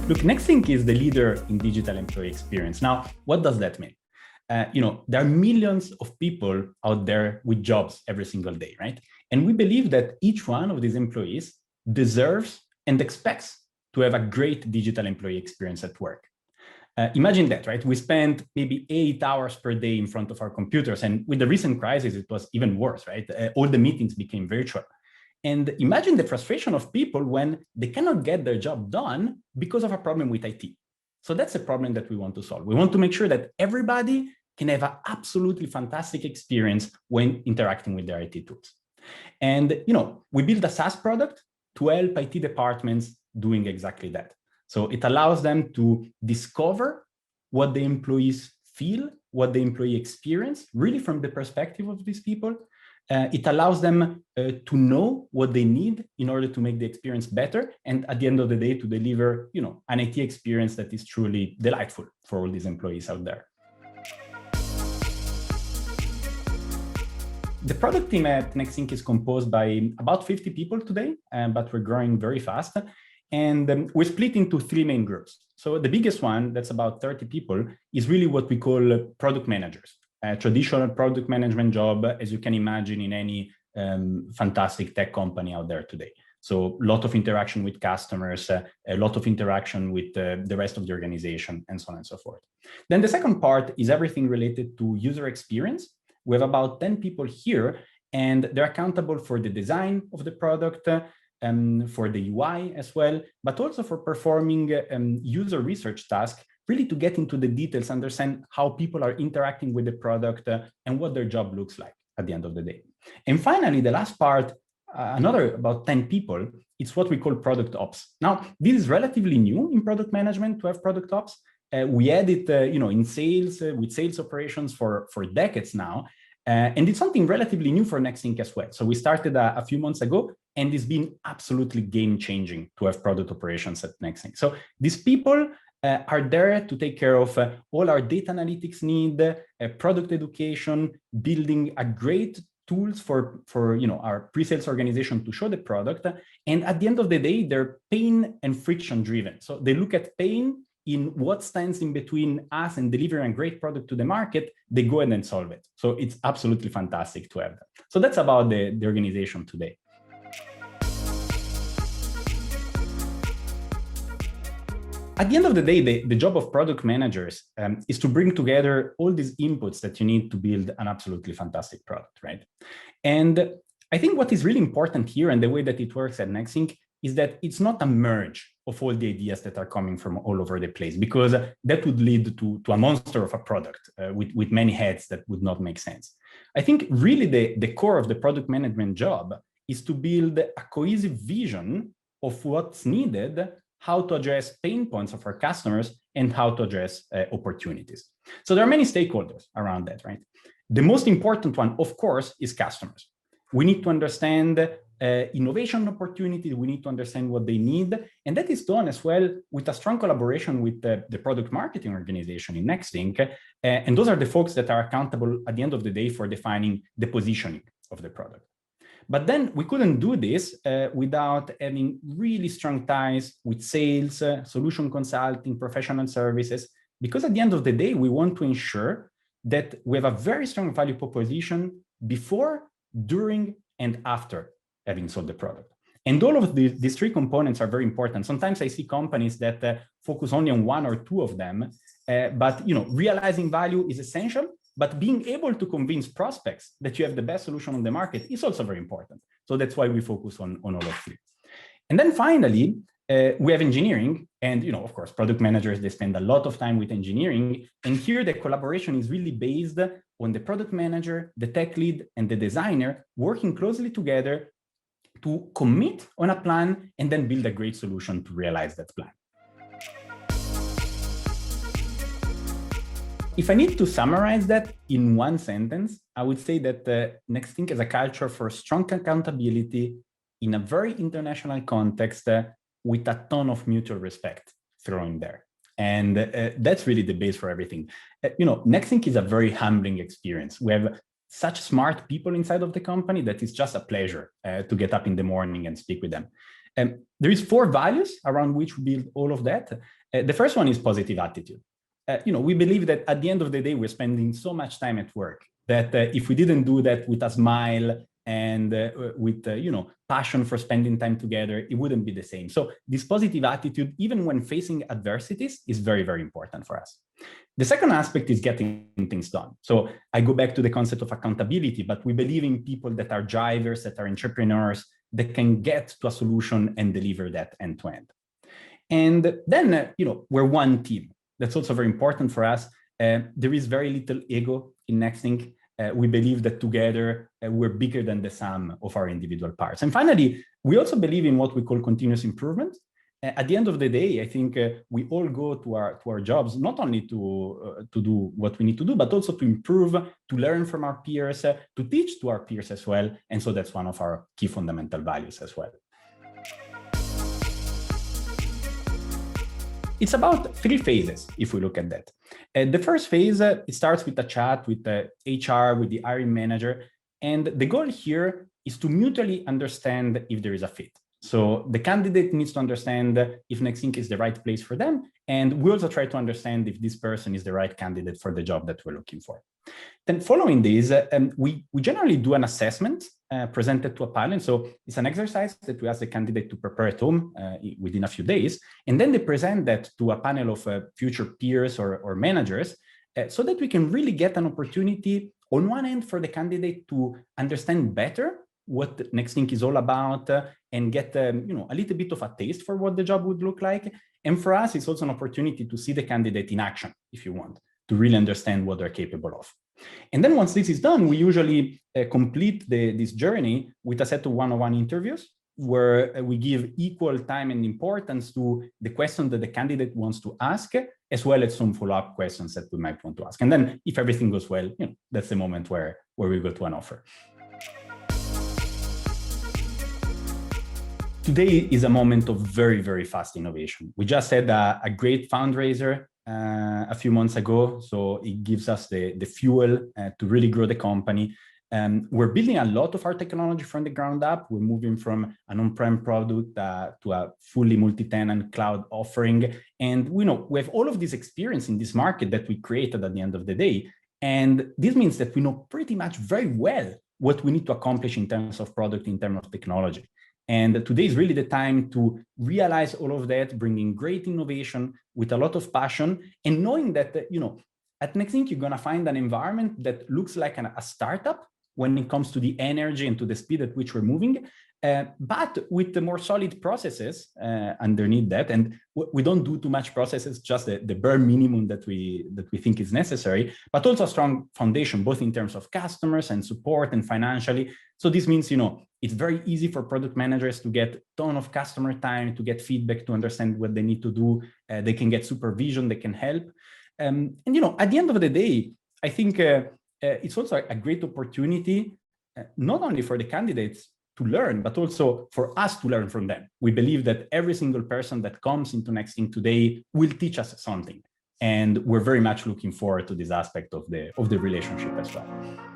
Look, Nexthink is the leader in digital employee experience. Now, what does that mean? There are millions of people out there with jobs every single day, right? And we believe that each one of these employees deserves and expects to have a great digital employee experience at work. Imagine that, right? We spend maybe 8 hours per day in front of our computers. And with the recent crisis, it was even worse, right? All the meetings became virtual. And imagine the frustration of people when they cannot get their job done because of a problem with IT. So that's a problem that we want to solve. We want to make sure that everybody can have an absolutely fantastic experience when interacting with their IT tools. And we build a SaaS product to help IT departments doing exactly that. So it allows them to discover what the employees feel, what the employee experience, really from the perspective of these people. It allows them to know what they need in order to make the experience better, and at the end of the day, to deliver, an IT experience that is truly delightful for all these employees out there. The product team at Nexthink is composed by about 50 people today, but we're growing very fast. And we're split into 3 main groups. So the biggest one, that's about 30 people, is really what we call product managers. A traditional product management job, as you can imagine in any fantastic tech company out there today. So a lot of interaction with customers, a lot of interaction with the rest of the organization, and so on and so forth. Then the second part is everything related to user experience. We have about 10 people here, and they're accountable for the design of the product, for the UI as well, but also for performing user research tasks, really to get into the details, understand how people are interacting with the product and what their job looks like at the end of the day. And finally, the last part, another about 10 people, it's what we call product ops. Now, this is relatively new in product management to have product ops. We had it, in sales, with sales operations for decades now. And it's something relatively new for Nexthink as well. So we started a few months ago, and it's been absolutely game-changing to have product operations at Nexthink. So these people are there to take care of all our data analytics need, product education, building a great tools for our pre-sales organization to show the product. And at the end of the day, they're pain and friction driven. So they look at pain in what stands in between us and delivering a great product to the market. They go and then solve it. So it's absolutely fantastic to have that. So that's about the organization today. At the end of the day, the job of product managers is to bring together all these inputs that you need to build an absolutely fantastic product, right? And I think what is really important here, and the way that it works at Nexthink, is that it's not a merge of all the ideas that are coming from all over the place, because that would lead to a monster of a product with many heads that would not make sense. I think really the core of the product management job is to build a cohesive vision of what's needed, how to address pain points of our customers, and how to address opportunities. So there are many stakeholders around that, right? The most important one, of course, is customers. We need to understand innovation opportunities. We need to understand what they need. And that is done as well with a strong collaboration with the product marketing organization in Nexthink. And those are the folks that are accountable at the end of the day for defining the positioning of the product. But then we couldn't do this without having really strong ties with sales, solution consulting, professional services, because at the end of the day, we want to ensure that we have a very strong value proposition before, during, and after having sold the product. And all of these 3 components are very important. Sometimes I see companies that focus only on 1 or 2 of them, but realizing value is essential. But being able to convince prospects that you have the best solution on the market is also very important. So that's why we focus on all of 3. And then finally, we have engineering. And, of course, product managers, they spend a lot of time with engineering. And here the collaboration is really based on the product manager, the tech lead, and the designer working closely together to commit on a plan and then build a great solution to realize that plan. If I need to summarize that in 1 sentence, I would say that Nexthink has a culture for strong accountability in a very international context with a ton of mutual respect thrown there. And that's really the base for everything. Nexthink is a very humbling experience. We have such smart people inside of the company that it's just a pleasure to get up in the morning and speak with them. There is 4 values around which we build all of that. The first one is positive attitude. We believe that at the end of the day, we're spending so much time at work that if we didn't do that with a smile and with passion for spending time together, it wouldn't be the same. So this positive attitude, even when facing adversities, is very, very important for us. The second aspect is getting things done. So I go back to the concept of accountability, but we believe in people that are drivers, that are entrepreneurs, that can get to a solution and deliver that end to end. And then, we're one team. That's also very important for us. There is very little ego in Nexthink. We believe that together we're bigger than the sum of our individual parts. And finally, we also believe in what we call continuous improvement. At the end of the day, I think we all go to our jobs not only to do what we need to do, but also to improve, to learn from our peers, to teach to our peers as well. And so that's one of our key fundamental values as well. It's about 3 phases, if we look at that. The first phase, it starts with a chat with the HR, with the hiring manager. And the goal here is to mutually understand if there is a fit. So the candidate needs to understand if Nexthink is the right place for them. And we also try to understand if this person is the right candidate for the job that we're looking for. Then following this, we generally do an assessment presented to a panel. So it's an exercise that we ask the candidate to prepare at home within a few days. And then they present that to a panel of future peers or managers so that we can really get an opportunity on one end for the candidate to understand better what Nexthink is all about and get a little bit of a taste for what the job would look like. And for us, it's also an opportunity to see the candidate in action, if you want, to really understand what they're capable of. And then once this is done, we usually complete this journey with a set of one-on-one interviews where we give equal time and importance to the question that the candidate wants to ask, as well as some follow-up questions that we might want to ask. And then if everything goes well, that's the moment where we go to an offer. Today is a moment of very, very fast innovation. We just had a great fundraiser a few months ago, so it gives us the fuel to really grow the company. We're building a lot of our technology from the ground up. We're moving from an on-prem product to a fully multi-tenant cloud offering. And we have all of this experience in this market that we created at the end of the day. And this means that we know pretty much very well what we need to accomplish in terms of product, in terms of technology. And today is really the time to realize all of that, bringing great innovation with a lot of passion, and knowing that, at Nexthink, you're going to find an environment that looks like a startup when it comes to the energy and to the speed at which we're moving, but with the more solid processes underneath that. And we don't do too much processes, just the bare minimum that we think is necessary, but also a strong foundation, both in terms of customers and support and financially. So this means, it's very easy for product managers to get a ton of customer time, to get feedback, to understand what they need to do. They can get supervision, they can help. And, at the end of the day, I think it's also a great opportunity, not only for the candidates to learn, but also for us to learn from them. We believe that every single person that comes into Nexthink today will teach us something. And we're very much looking forward to this aspect of the relationship as well.